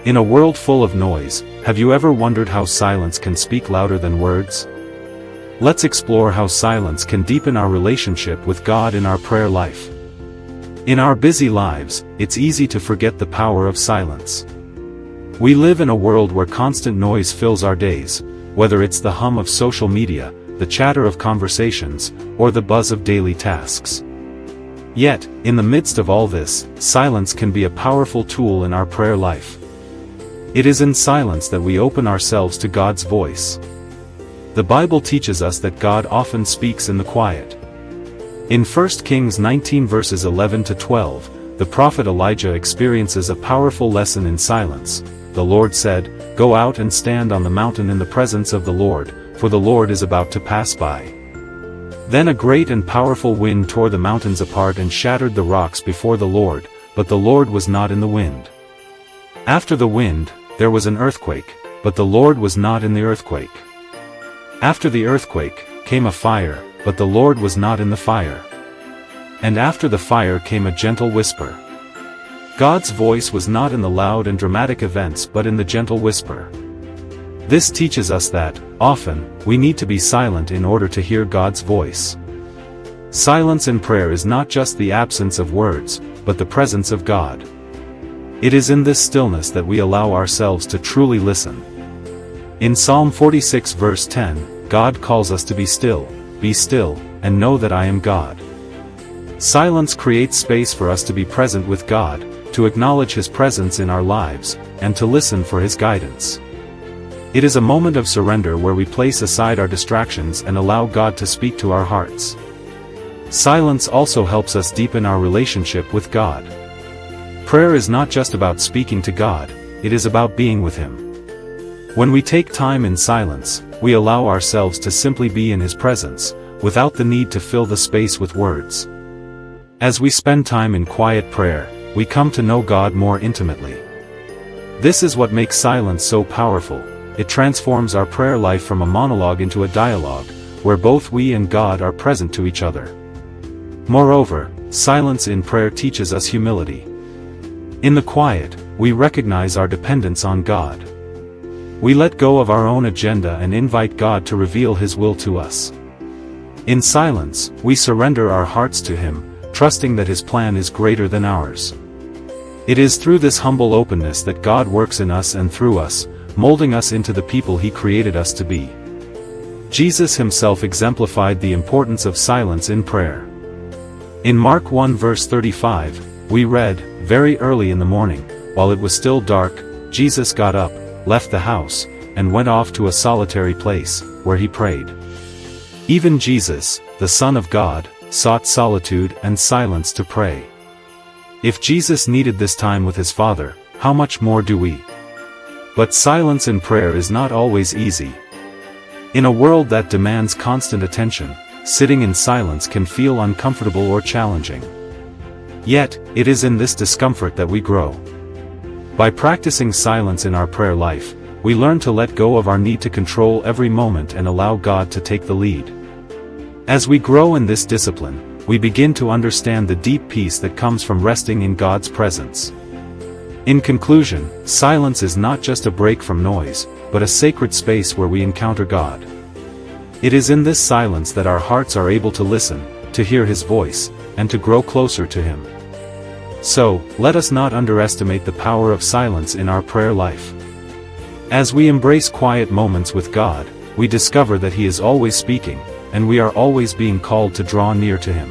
In a world full of noise, have you ever wondered how silence can speak louder than words? Let's explore how silence can deepen our relationship with God in our prayer life. In our busy lives, it's easy to forget the power of silence. We live in a world where constant noise fills our days, whether it's the hum of social media, the chatter of conversations, or the buzz of daily tasks. Yet, in the midst of all this, silence can be a powerful tool in our prayer life. It is in silence that we open ourselves to God's voice. The Bible teaches us that God often speaks in the quiet. In 1 Kings 19 verses 11 to 12, the prophet Elijah experiences a powerful lesson in silence. The Lord said, "Go out and stand on the mountain in the presence of the Lord, for the Lord is about to pass by." Then a great and powerful wind tore the mountains apart and shattered the rocks before the Lord, but the Lord was not in the wind. After the wind, there was an earthquake, but the Lord was not in the earthquake. After the earthquake, came a fire, but the Lord was not in the fire. And after the fire came a gentle whisper. God's voice was not in the loud and dramatic events but in the gentle whisper. This teaches us that, often, we need to be silent in order to hear God's voice. Silence in prayer is not just the absence of words, but the presence of God. It is in this stillness that we allow ourselves to truly listen. In Psalm 46 verse 10, God calls us to be still, and know that I am God. Silence creates space for us to be present with God, to acknowledge His presence in our lives, and to listen for His guidance. It is a moment of surrender where we place aside our distractions and allow God to speak to our hearts. Silence also helps us deepen our relationship with God. Prayer is not just about speaking to God, it is about being with Him. When we take time in silence, we allow ourselves to simply be in His presence, without the need to fill the space with words. As we spend time in quiet prayer, we come to know God more intimately. This is what makes silence so powerful. It transforms our prayer life from a monologue into a dialogue, where both we and God are present to each other. Moreover, silence in prayer teaches us humility. In the quiet, we recognize our dependence on God. We let go of our own agenda and invite God to reveal His will to us. In silence, we surrender our hearts to Him, trusting that His plan is greater than ours. It is through this humble openness that God works in us and through us, molding us into the people He created us to be. Jesus Himself exemplified the importance of silence in prayer. In Mark 1 verse 35, we read, "Very early in the morning, while it was still dark, Jesus got up, left the house, and went off to a solitary place, where He prayed." Even Jesus, the Son of God, sought solitude and silence to pray. If Jesus needed this time with His Father, how much more do we? But silence in prayer is not always easy. In a world that demands constant attention, sitting in silence can feel uncomfortable or challenging. Yet, it is in this discomfort that we grow. By practicing silence in our prayer life, we learn to let go of our need to control every moment and allow God to take the lead. As we grow in this discipline, we begin to understand the deep peace that comes from resting in God's presence. In conclusion, silence is not just a break from noise, but a sacred space where we encounter God. It is in this silence that our hearts are able to listen, to hear His voice, and to grow closer to Him. So, let us not underestimate the power of silence in our prayer life. As we embrace quiet moments with God, we discover that He is always speaking, and we are always being called to draw near to Him.